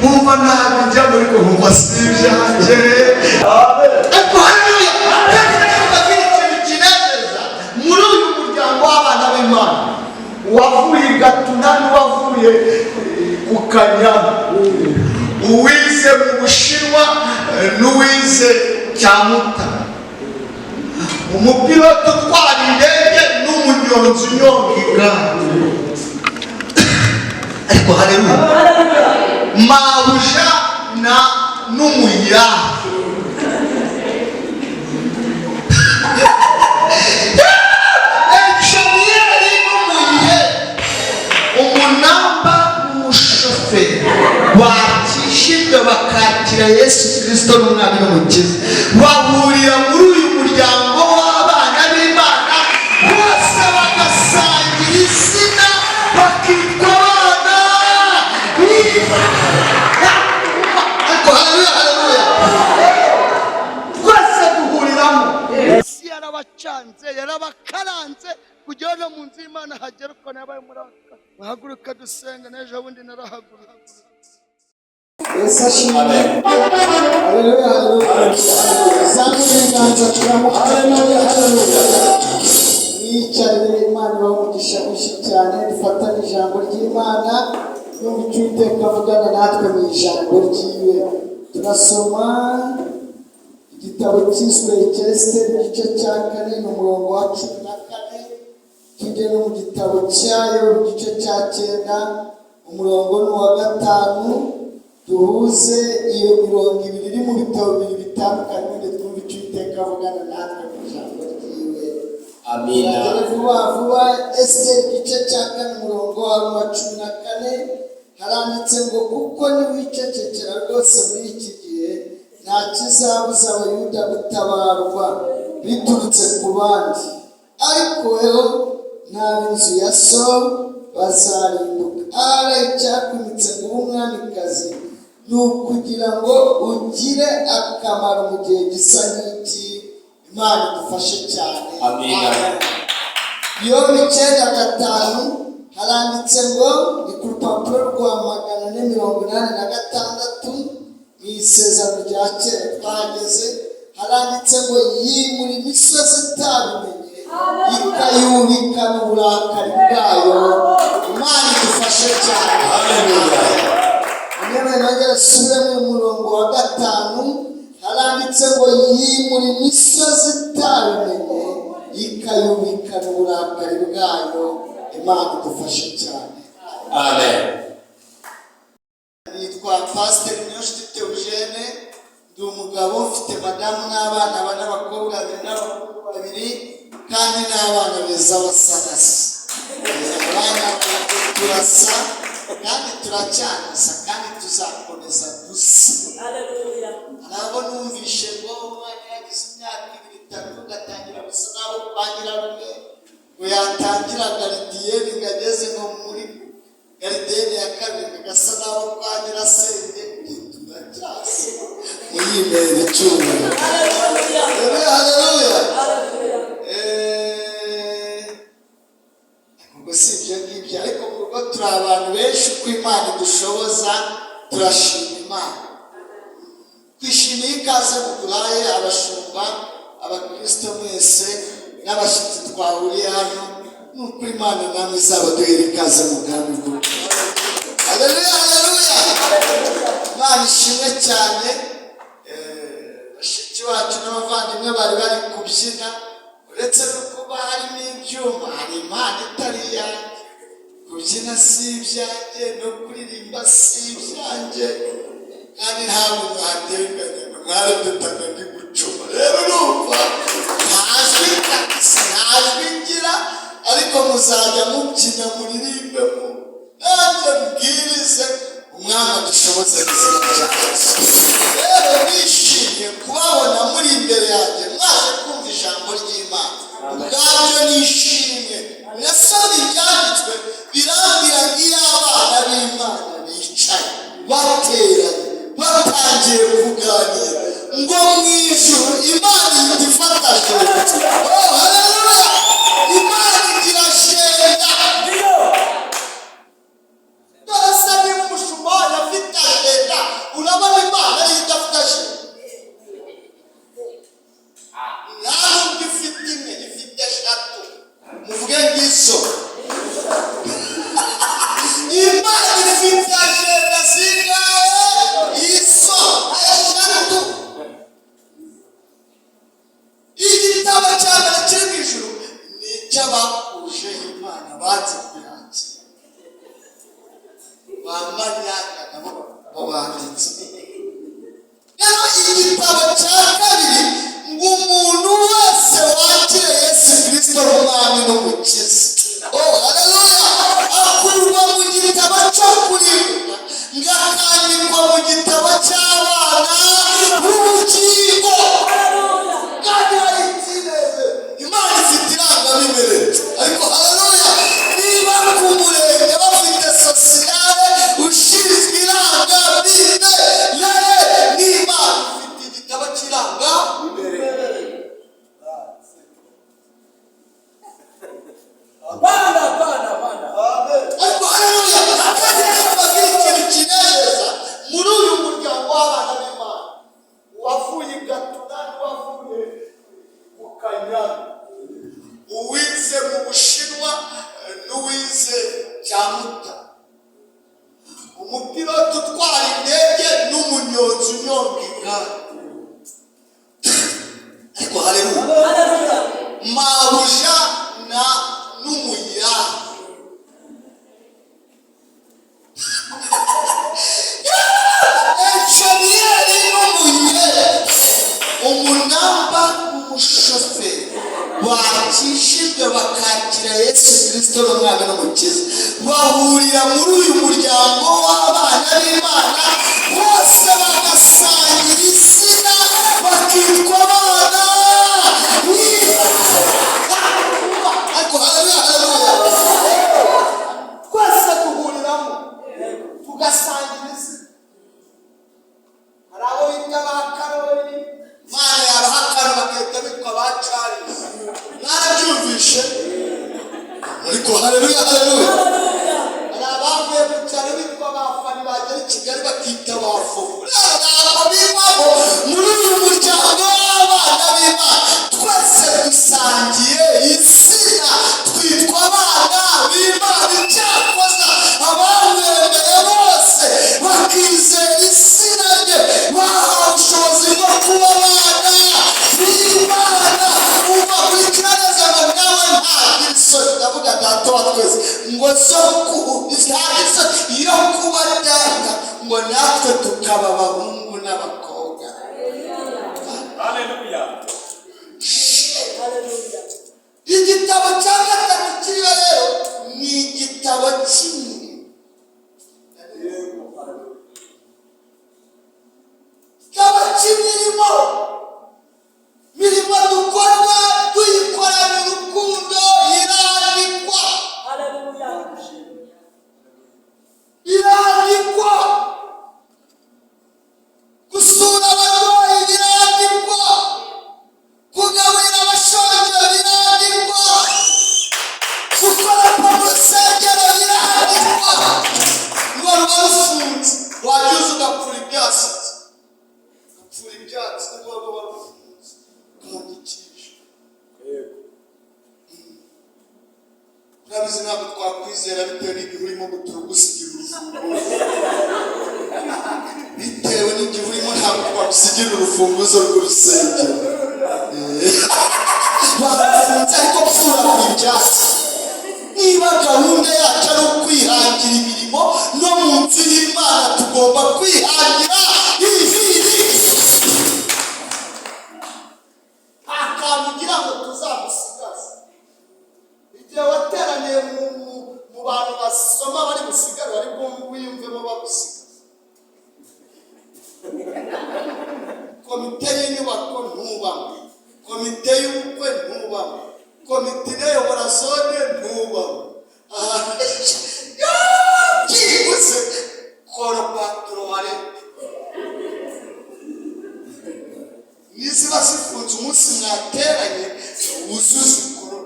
wumva nabi njya muri ko wumva si ibyanjye. Ariko haleluya, ikintu kinezeza muri uyu muryango w'abana b'Imana, uwavuye i Gatuna n'uwavuye ku Kanyaru, uwize mu Bushinwa n'uwize Cyamuta, umupilote utwara indege n'umunyonzi unyonga igare. Ariko haleluya, mabuja n'umuyaya, enjeniyeri n'umuye, umunamba n'umushoferi bakishijwe bakakira Yesu Kristo n'umwami n'umukiza, bahurira muri uyu muryango w'abana b'Imana, bose bagasangira izina bakitwa abana b'Imana. Ariko haleluya, haleluya, twese duhuriramo. Yesu yarabacanze, yarabakaranze kugira ngo mu nzu y'Imana hagere uko nabaye muraka. Bahaguruka dusenga, n'ejo bundi narahagurutse. Yesu ashimwe. Haleluya, haleluya. Zamura inganzo haleluya, haleluya. Niyicarire Imana ibamugisha mwinshi cyane, dufatane ijambo ry'Imana, yumva icyo Uwiteka avugana natwe mu ijambo ryiwe. Turasoma igitabo cyiswe Esiteri igice cya 4 n'umurongo wa 14, tujye no mu gitabo cyayo igice cya 9 umurongo wa 5. Duhuze iyo mirongo ibiri iri mu bitabo bibiri bitandukanye, ngo twumve icyo Uwiteka avugana natwe mu ijambo ryiwe. Amina. Vuba vuba, Esiteri igice cya 4 umurongo wa 14 haranditse ngo kuko niwicecekera rwose muri iki gihe nta kizabuza Abayuda gutabarwa biturutse ku bandi, ariko weho n'ab'inzu ya so bazarimbuka. Icyakumitse ngo umwamikazi ni ukugira ngo ugire akamaro mu gihe gisa n'iki. Imana idufashe cyane. Amina. Yobu 9:5 haranditse ngo ni ku rupapuro rwa 486 mu isezerano rya kera twageze, haranditse ngo yimura imisozi itabimenye ikayubika mu burakari bwayo. Imana idufashe cyane. Haleluya. Nongera subire mu murongo wa 5 haranditse ngo yimura imisozi itabimenye ikayubika mu burakari bwayo. Imana idufashe cyane. Amen. Nitwa Pastor Nyoshiti Theogene, ndi umugabo ufite madamu n'abana b'abakobwa 2 kandi n'abana beza basanase. Abana turasa kandi turacyanasa kandi tuzakomeza gusa. Haleluya. Nabo numvishe ngo umwana yagize imyaka 2 gatangira gusa nabo kwangira rumwe, ngo yatangira garidiyeni ngageze ngo muri garidiyeni ya 2 gasa nabo kwangira senge turacyase muyibere cyumwe. Haleluya, haleluya. Ngo si ibyo ngibyo, ariko mu rugo turi abantu benshi uko Imana idushoboza, turashima Imana. Twishimiye ikaze muguraye abashumba, abakristo mwese n'abashyitsi twahuriye hano, nuko Imana namwe izabaduhera ikaze mu bwami bwe. Haleluya, haleluya. Imana ishimwe cyane. Bashiki bacu n'abavandimwe bari bari kubyina, uretse no kuba harimo ibyuma, hari Imana itari iyanjye. Kubyina si ibyanjye, no kuririmba si ibyanjye, kandi ntabwo mwateganya mwaradutaga gucuma. Rero numva ntajwi kabisa, ntajwi ngira, ariko muzajya mubyina muririmbe mu nanjye mbwirize umwami adushoboze izina rya Yesu. Rero nishimiye kubabona muri imbere yanjye mwaje kumva ijambo ry'Imana. Ubwabyo nishimye. Nasomye ibyanditswe birambwira nk'iyo abana b'Imana bicaye bateranye batangiye kuganira ngo mu ijuru Imana idufataje. Oh, haleluya. Imana igira shenda. Barasa ni umushumba afite agenda bamaryaga nabo banditse. Rero igitabo cya kabiri ngo umuntu wese wakira Yesu Kristo nk'umwami n'umukiza, haleluya, akurwa mu gitabo cyo kurimbuka ngakandikwa mu gitabo cy'abana b'ubugingo. Kandi hari icyizere, Imana ifite irangamimerere, ariko haleluya, niba ku murenge bafite sosiyale ushinzwe irangamimerere, n'Imana ifite igitabo cy'irangamimerere. Ariko haleluya, kandi bagira ikintu kinezeza muri uyu muryango w'abana b'Imana, uwavuye i Gatuna n'uwavuye mu Kanyaru, uwize mu Bushinwa n'uwize Cyamuta, umupilote utwara indege n'umunyonzi unyonga igare. Ariko haleluya, mabuja na n'umuyaga, enjeniyeri n'umuyere, umunamba n'umushoferi bakishijwe bakakira Yesu Kristo n'umwami n'umukiza, bahurira muri uyu muryango w'abana b'Imana, bose bagasangira izina bakitwa abana b'Imana. Ariko haleluya, twese duhuriramo tugasangira izina. Hari abo bita ba Karoli, Imana yabaha akantu bagahita bitwa ba Charles, mwarabyumvishe? Ariko haleluya, hari abavuye mu cyaro bitwa ba Fani, bagera i Kigali bakita ba Fufu. Ntabwo bivamo muri uyu muryango w'abana b'Imana, twese dusangiye izina, twitwa abana b'Imana. Icyakoza abamwemeye bose bakizera izina rye bahawe ubushobozi bwo kuba abana b'Imana. Ubakurikira neza ngo nawe ntagira isoni, ndavuga data wa twese, ngo ntagira isoni yo kuba data, ngo natwe tukaba abahungu n'abakobwa. Haleluya. Igitabo cya gatatu kiriho rero ni igitabo cy'imirimo. Igitabo cy'imirimo, mirimo dukorwa tuyikorana urukundo, irandikwa. Irandikwa. Gusura abarwayi birandikwa. Kugaburira abashonje birandikwa. Gukora mu rusengero birandikwa. Ngo ruba rufunze, wabyuza ugapfura ibyatsi, ugapfura ibyatsi niba ruba rufunze ukandikisha. Urabizi ntabwo twakwizera bitewe n'igihe urimo gusigira urufunguzo. Bitewe n'igihe urimo ntabwo twagusigira urufunguzo rw'urusengero. Barafunze ariko pfura mu ibyatsi. Niba gahunda yacu ari ukwihangira imirimo, no mu nzu y'Imana tugomba kwihangira ibiri. Akantu ugira ngo tuzamusigaze. Igihe wateraniye mu bantu basoma bari busigare, bari bwiyumvemo bagusigaza. Komite y'inyubako ntubamo, komite y'ubukwe ntubamo, komite inayobora zone ntubamo. Byihuse koropatoroware niziba zifunze umunsi mwateranye wuzuze ikoro.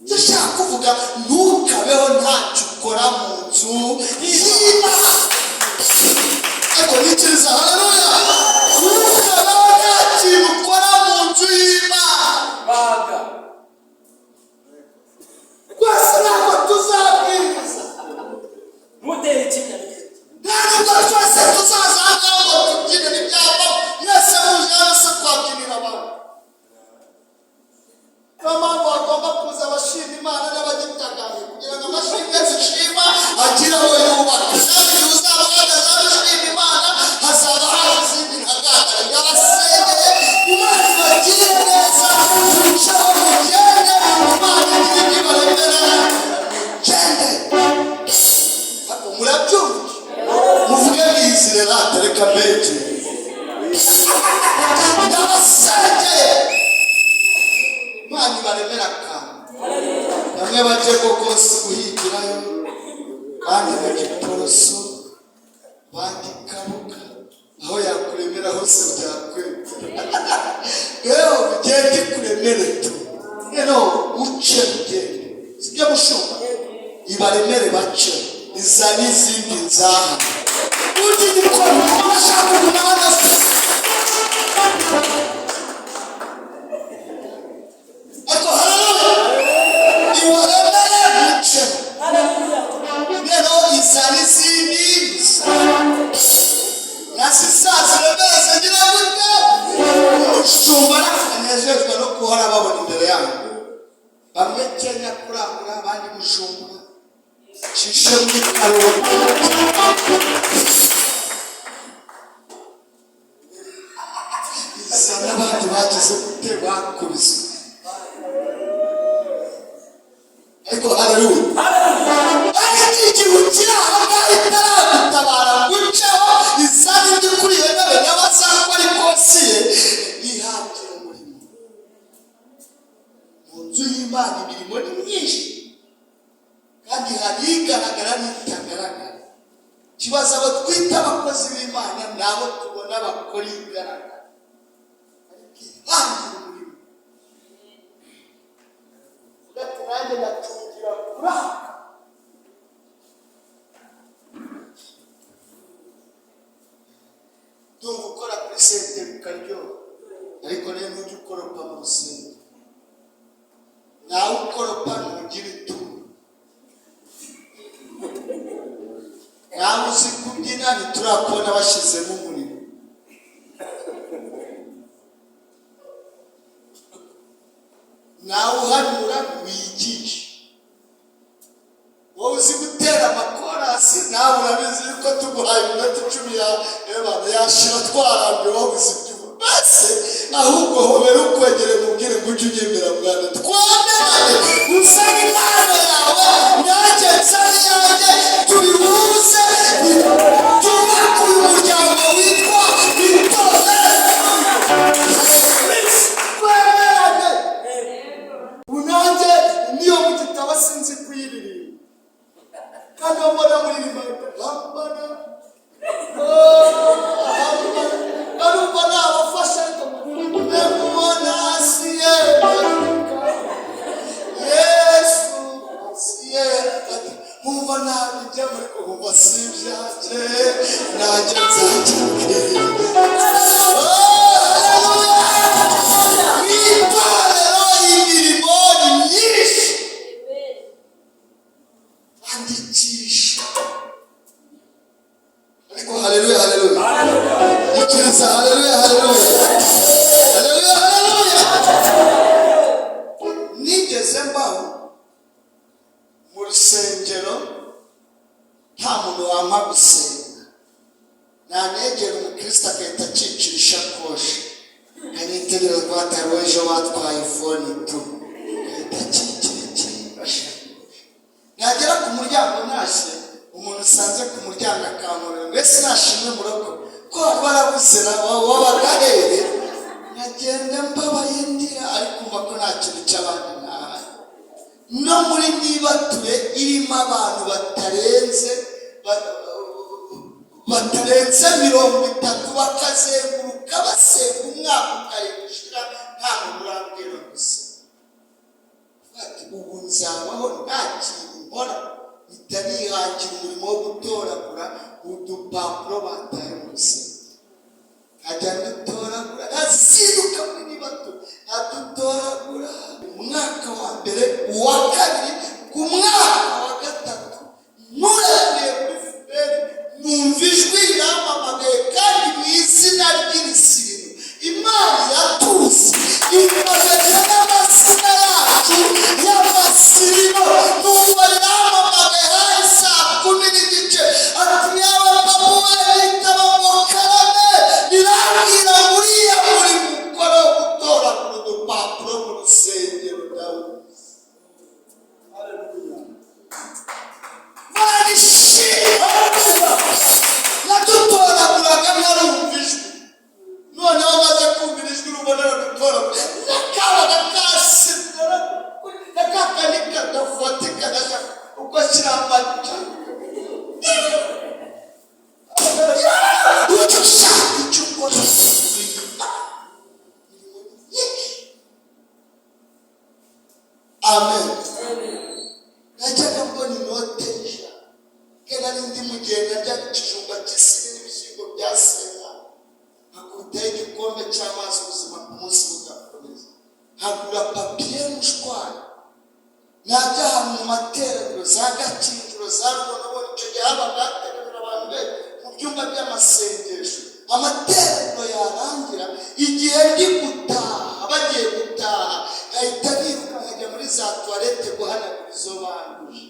Ndashaka kuvuga ntukabeho ntacyo ukora mu nzu y'Imana. Ariko nikiriza haleluya, ntukabeho nta kintu ukora mu nzu y'Imana. Twese ntabwo tuzabwiriza, Mutera ikinyabupfura. ntabwo twese tuzaza hano ngo tubyine n'ibyapa, mwese muje hano se twabyinira abantu. Niyo mpamvu bagomba kuza abashima Imana n'abagitagaye, kugira ngo amashimwe zishima kugira ngo yubake. Nawe igihe uzaba uhagaze hano ushima Imana, hazaba hari izindi ntagaragara. Ndabasengeye Imana ibagire neza, muceho mugende, Imana igire ibyo ibaremera mugende. Ariko murabyumva, muvuge mwizire natereka mbege. Ndabasengeye Imana ibaremera akantu. Bamwe baje koko si guhigirayo, kandi bagiporoso, bandi kabuga, aho yakuremera hose byakwemera. Rero ugende kuremere tu, rero uce ugende, sibyo mushumba, ibaremere bace, iza n'izindi nzaha. Undi gikora abashaka kunana ariko haleluya, ibaremere bace, rero iza n'izindi nasisaziremere zigira gutya. Umushumba anezezwa no guhora babona imbere yabo. Bamwe Kenya kurangura, abandi mushumba shishe muri Karoli. Isa n'abandi bagize gute bakubise. Ariko haleluya, ariko igihe kiranga itaragutabara gucaho izani ry'ukuriye nawe n'abazakwa ari kosiye yihatira umurimo. Mu nzu y'Imana imirimo ni myinshi, kandi hari igaragara n'itagaragara. Kibazo abo twita abakozi b'Imana nabo tubona bakora igaragara, ariko ihangira umurimo. Ugati nanjye ndatungira kuraka. Ndumva ukora kuri sente bikaryoha, ariko rero ntujye ukoropa mu rusenge. Nawe ukoropa ntugire ituro. Nawe uzi kubyina ntiturakubona bashyizemo umurimo. Nawe uhanura wigisha. Wowe uzi gutera amakorasi, nawe urabizi yuko tuguhaye iminota 10 yashira twarambye, wowe uzi ibyo base, ahubwo hobera ukwegere mubwire ngo ujye ugendera Bwana. Twamerane usanga impano yawe nanjye nsari yanjye, tubihuze tubake uyu muryango witwa Itorero. Twamerane. Unanjye niyo mu gitabo sinzi kuyiririmba, kandi mbona muririmba hambana arumva nabafasha mubona asiye Yesu asiye mumva nabijya muri kuva si byaje nanjye nzakibwira. Itorero imirimo ni myinshi, andikisha. Ariko haleluya, haleluya, ikiriza haleluya, haleluya, haleluya, haleluya. Nigeze mbaho mu rusengero, nta muntu wampa gusenga, nanegera umukristo agahita acicira ishakoshi, kanitegereza ko hatari ejo batwaye iPhone 2, agahita acicira. Nagera ku muryango ntashye, umuntu usanze ku muryango akamurira, mbese nashimwe mu rugo ko barabuze wabagahere. Nagenda mbabaye ndira, ariko mba ko nta kintu cy'abandi nahaye. No muri nibature irimo abantu batarenze 30 bakazenguruka basenga umwaka ukayishira, nta muntu urambwira gusa. Ubu nzabaho nta kintu nkora bitarihangira umurimo wo gutoragura udupapuro bataye mu rusengero. Ajya dutoragura, aziruka muri bato adutoragura. Umwaka wa mbere, uwa kabiri, ku mwaka wa gatatu nturaniye kuri fuberi, numva ijwi riramamagaye kandi mu izina ry'Irisirino. Imana yatuzi ikomeje n'amazina yacu y'Abasirino, numva riramamagaye hari saa 10 kirambaca ushaka icyo ukora amen najyaga mbona inote kera n'indi mugenda ajya ku kijumba cy'isiri n'ibishyimbo bya sena akutaho igikombe cy'amazi ubuzima ku munsi bugakomeza hagura papiye mushwari najya ahantu mu materaniro za Gakinjiro za Rubona icyo gihe habaga hateranira abantu benshi mu byumba by'amasengesho amateraniro yarangira igihe ndi gutaha bagiye gutaha ahita biruka nkajya muri za toilette guhanagura izo banduje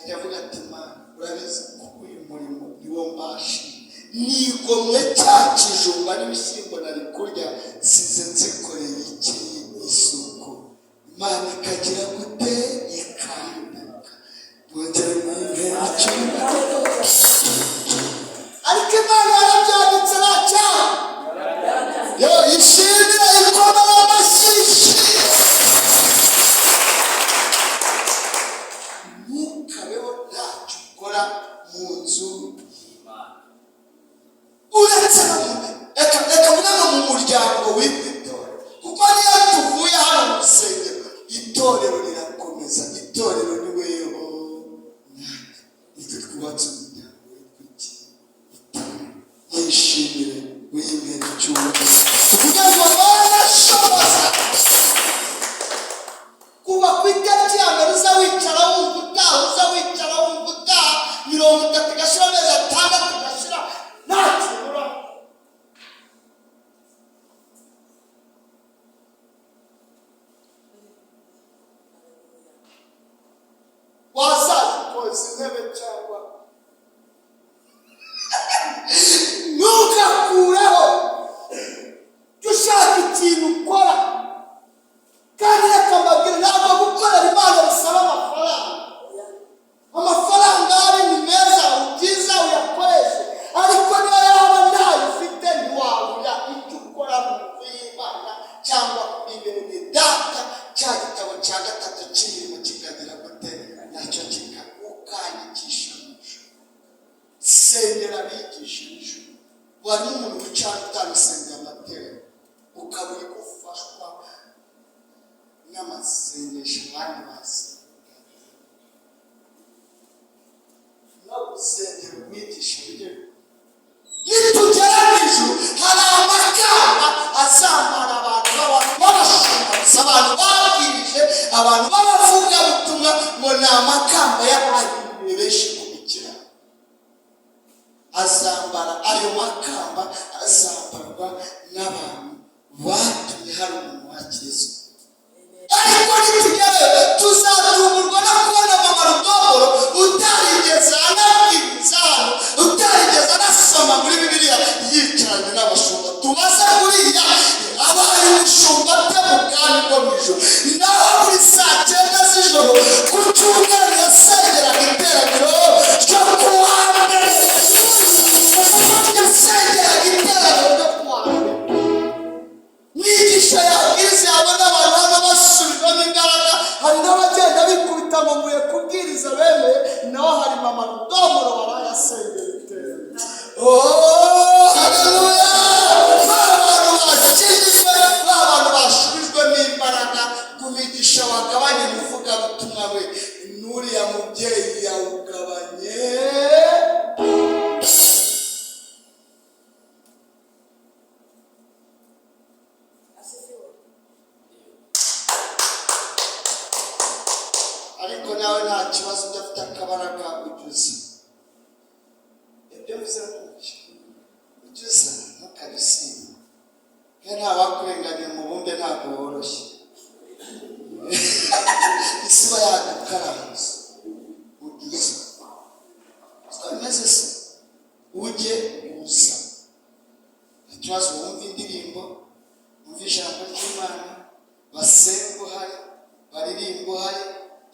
ajya avuga ati Mana urabizi ko uyu murimo niwo mbashi nigomwe cya kijumba n'ibishyimbo nari kurya size nzikoreye iki isuku Imana ikagira gute ikanduka bongere mwumvira icyumba ariko Imana yarabyanditse nacyaha yo ishimira ikoma n'amashishi ntukabeho ntacyo ukora mu nzu y'Imana uretse reka mvuga ngo mu muryango witwa itorero kuko niyo tuvuye hano mu rusengero itorero rirakomeza itorero ni weho nitwe twubatse umuryango witwa iki yishimire wiyibwira icyubahiro kuvuga ngo barashoboza kuba ku itariki ya mbere uza wicara wumva utaha uza wicara wumva utaha 30 igashira amezi 6 igashira ntacyo uraho wasaza ukoze intebe cyangwa ntugakureho ushaka ikintu ukora kandi reka mbabwire ntabwo gukorera Imana bisaba amafaranga ari ni meza ubyiza uyakoreshe ariko niyo yaba ntayo ufite ntiwabura icyo ukora mu nzu y'Imana cyangwa imbere ni data cya gitabo cya 3 cy'imirimo kikagira gute nacyo kikagukandikisha sengera abigisha ijuru wari umuntu w'icyaro utabisengera amategeko ukaba uri gufashwa n'amasengesho abandi basenga no gusengera umwigisha ujyeho nitugera mu ijuru hari amakamba azamara abantu b'abashumariza abantu babwirije abantu b'abavugabutumwa ngo ni amakamba y'abahinduriye benshi kumikira azambara ayo makamba azambarwa n'abantu batumye hari umuntu wakizwa ariko nitugere tuzatungurwa no kubona mama Rudoboro utarigeze anabwiriza hano utarigeze anasoma muri Bibiliya yicaranye n'abashumba tubaze kuriya abaye umushumba ate mu bwami bwo mu ijuru naho muri saa 9 z'ijoro ku cyumweru yasengeraga iteraniro ryo kuwa mbere yasengeraga iteraniro ryo kuwa mbere mwigisha yabwiriza yabona abantu hano basubirwamo imbaraga hari n'abagenda bikubita ngo nguye kubwiriza bemeye naho hari mama Rudoboro warayasengera iteraniro haleluya abantu bakijijwe abantu bashubijwe n'imbaraga kubigisha wagabanye umuvugabutumwa we n'uriya mubyeyi yawugabanye ariko nawe nta kibazo udafite akabaraga ujuze ibyo bivuze ujuze ntukabisiba kandi ntawakurenganiye mu bumbe ntabwo woroshye isiba yagukaramuza ujuze twameze se ujye uza ikibazo wumva indirimbo wumva ijambo ry'Imana basenga uhari baririmba uhari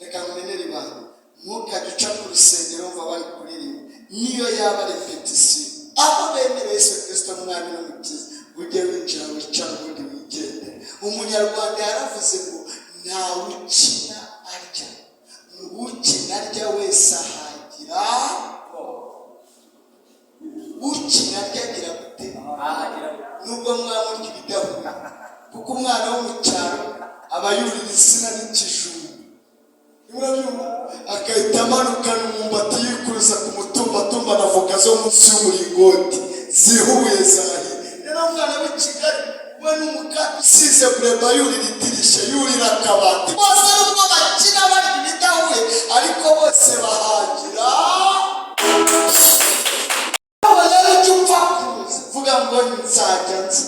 reka nkumenere ibanga ntukajye uca ku rusengero wumva bari kuririmba niyo yaba repetisiyo aho bemera Yesu Kristo mwami n'umukiza ujye winjira wicara ubundi wigende umunyarwanda yaravuze ngo ntawe ukina arya ukina uyarya wese ahagira, ukirarya agira gute? Nubwo mwamurya ibidahuye, kuko umwana wo mu cyaro aba yurira insina n'ikijumba, murabyumva, agahita amanukana umwumbati yikuruza ku mutumbatumba na voka zo munsi y'umuringoti zihuye zahiye. Rero umwana w'i Kigali we n'umukati usize bureba yurira idirishya, yurira akabati, bose nubwo bakina barya ibidahuye ariko bose bahagira. Rero icyo upfa kuza vuga ngo nzajya nzi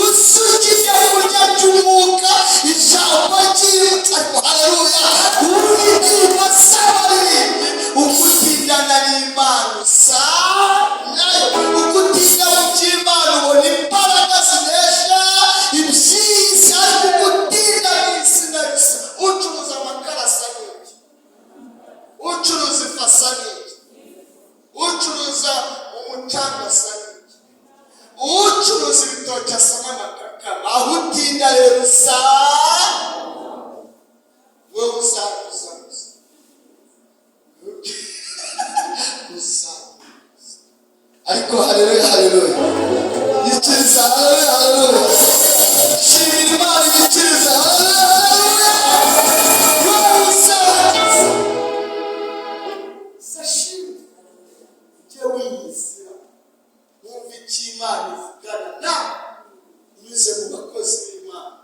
usukije kurya cy'umwuka ijambo ry'Imana. Haleluya. Uririmba sabaririmbyi ukutindana n'Imana usa nayo, ukutinda mu by'Imana ubona imbaraga zinesha ibyiza, ukutinda mu isi na bisa. Ucuruza amakara asa n'iki, ucuruza ifasa n'iki, ucuruza umucanga asa n'iki, ucuruza ibitoki asa n'amakakama. Aho utinda rero usa, wowe uzaguza ariko haleluya haleluya yikiriza, haleluya haleluya, shimira Imana yikiriza, haleluya haleluya, wowe uzaguza sashimira ujye wiyizira, wumva icyo Imana ivugana nawe unyuze mu bakozi b'Imana,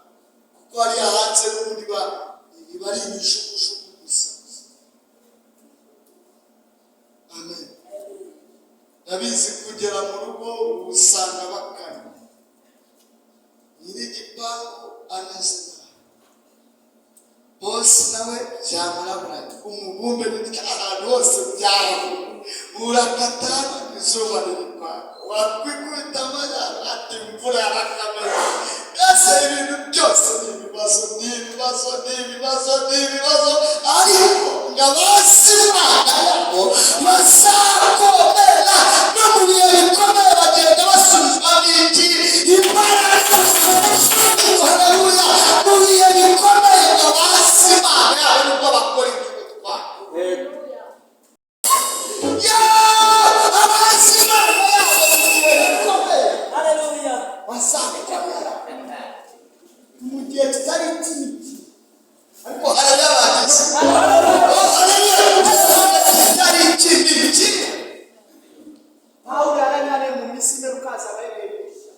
kuko hariya hanze n'ubundi iba ari ibijugujugu gusa. Amen. Ndabizi kugera mu rugo usanga bakana, nyir'igipangu ameze nabi, bose nawe byamuraburanye, umubumbe n'itya ahantu hose byarahura, urakatana izuba riri kwaka, wakwikubita amajyana ati imvura yarakameze. Mbese ibintu byose ni ibibazo, ni ibibazo, ni ibibazo, ni ibibazo, ariko ngo abasi Imana yabo bazakomera no mu bihe bikomeye, bagenda basubizwa n'iki? Imbaraga. Haleluya. Mu bihe bikomeye ngo abasi Imana yabo nibwo bakora iby'ubutwari. Abasi Imana yabo mu bihe bikomeye bazakomera mu gihe kitari cy'imiti, ariko haleluya bagize kitari cy'imiti. Pawulo yaranyane mu minsi imwe ukaza bayirebesha,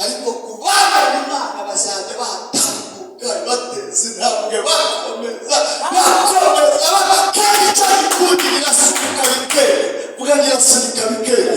ariko ku bana b'Imana bazajya batambuka bateze intambwe, bakomeza kandi icyo gikundi birasunika bikeye, ugagira sunika bikeye.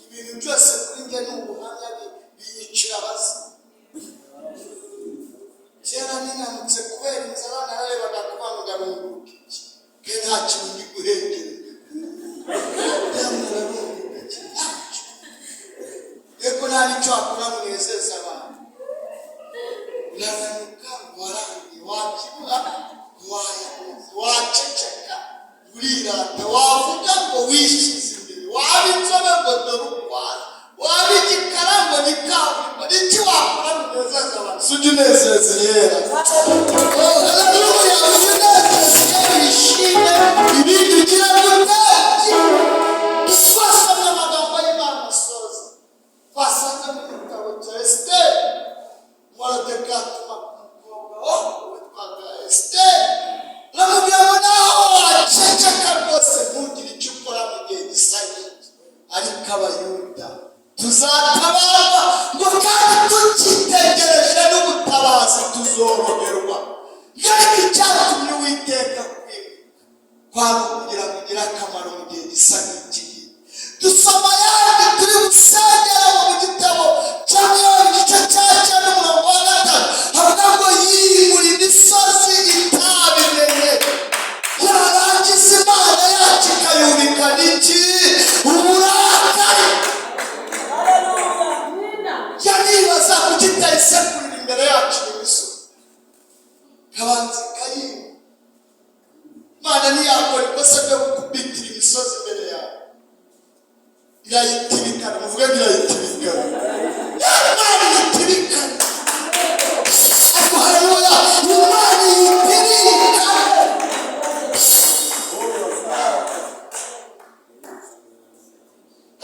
Ibintu byose kuri njye ni ubuhamya biyicira abazima. Kera ninanutse kubera inzara nararebaga kubanguga mu nguruke iki, ke nta kintu ndi guhengera, eko nta n'icyo wakora munezeza abantu. Urananuka warangiye, wakibura wayamuza, waceceka urirata, wavuga ngo wishyize imbere, waba inzobe ngo dore urwara, waba igikara ngo ni kaburimbo, n'iki wakora munezeza abantu? Sujya unezeza yera. Haleluya. Ujya unezeza yera, wishime ibindi ugira gutaki. Twasomye amagambo y'Imana asoza, twasanze mu gitabo cya Esiteri, Moridekayi atuma umukobwa witwaga Esiteri, aramubwira ngo naho waceceka rwose ntugire icyo ukora mu gihe gisa n'iki, ariko Abayuda tuzatabarwa, ngo kandi tukitegereje n'ubutabazi tuzoroherwa. Ariko icyatumye Uwiteka kwimuka kwari ukugira ngo ugire akamaro mu gihe gisa n'iki. Dusoma yandi turi busengera mu gitabo cya Mika igice cya 9:5, havuga ngo yimura imisozi itabimenye, yarangiza byo gukubitira imisozi imbere yawe irayitibikana muvuge irayitibikana Imana yitibikana ariko haleluya Imana yitibikana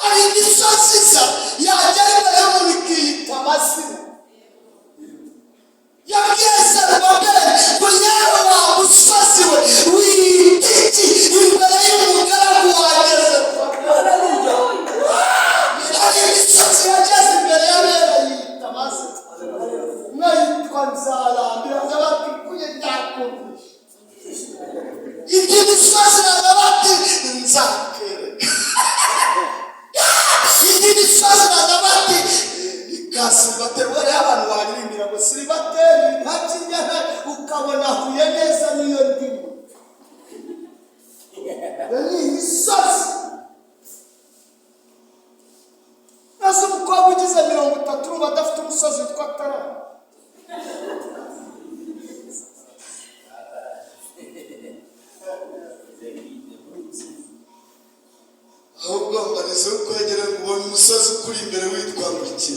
hari imisozi isa yagera imbere y'umuntu ikiyita amazina yabwiye Zerubabeli ngo yewe wa musozi we witiki imbere y'umugaragu wanjye hari imisozi yageze imbere y'abera yita amazina umwe yitwa Nzarambira bati kuye ndakumvisha ibyo misozi naza bati nzakwereka ibyo misozi naza bati ikasibateri wari abantu baririmbira ngo siribateri ntakinyana ukabona huye neza niyo ndimo ni imisozi nasa umukobwa ugize 30 urumva adafite umusozi witwa Tarama ahubwo mbarize ukwegera ubonye umusozi ukuri imbere witwa Muriki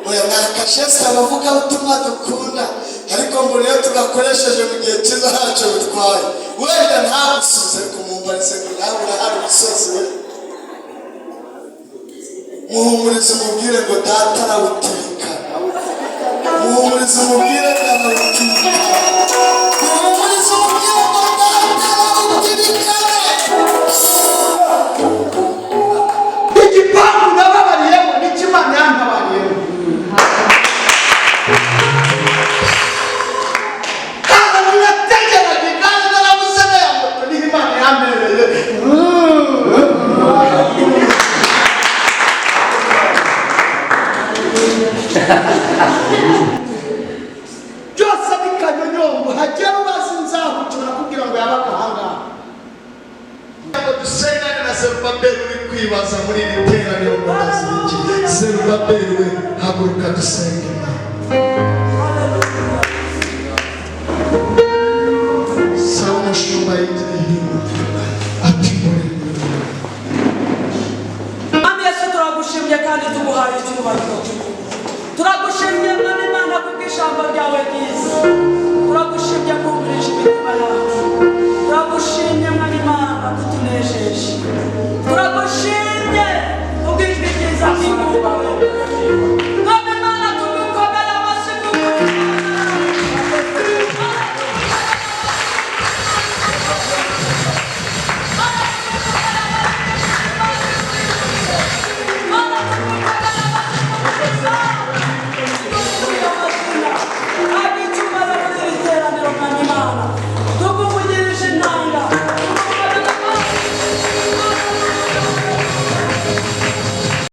oya nakashese abavuga ubutumwa dukunda ariko mbona iyo tugakoresheje mu gihe cyiza ntacyo bitwaye wenda ntagusubize ariko mumbarize ngo nawe urahari umusozi we muhumurize umubwire ngo data arawutibikana muhumurize umubwire ngo arawutibikana muhumurize umubwire ngo data arawutibikana igipangu nababariyemo n'ikimana yantabariyemo kandi munategeraga kandi narabuze naya moto niho Imana yambereye byose bikanyonyombo hagera ubazi nzahucura kugira ngo yabaga ahangaha ngo dusengane na Zerubabeli uri kwibaza muri iri teraniro ngo ndaziki Zerubabeli we haguruka dusenge sawa umushumba yigira hino ati Mwami Yesu turagushimye kandi tuguhaye icyubahiro turagushimye Mwami Imana kubw'ijambo ryawe ryiza turagushimye kumvisha imitima yawe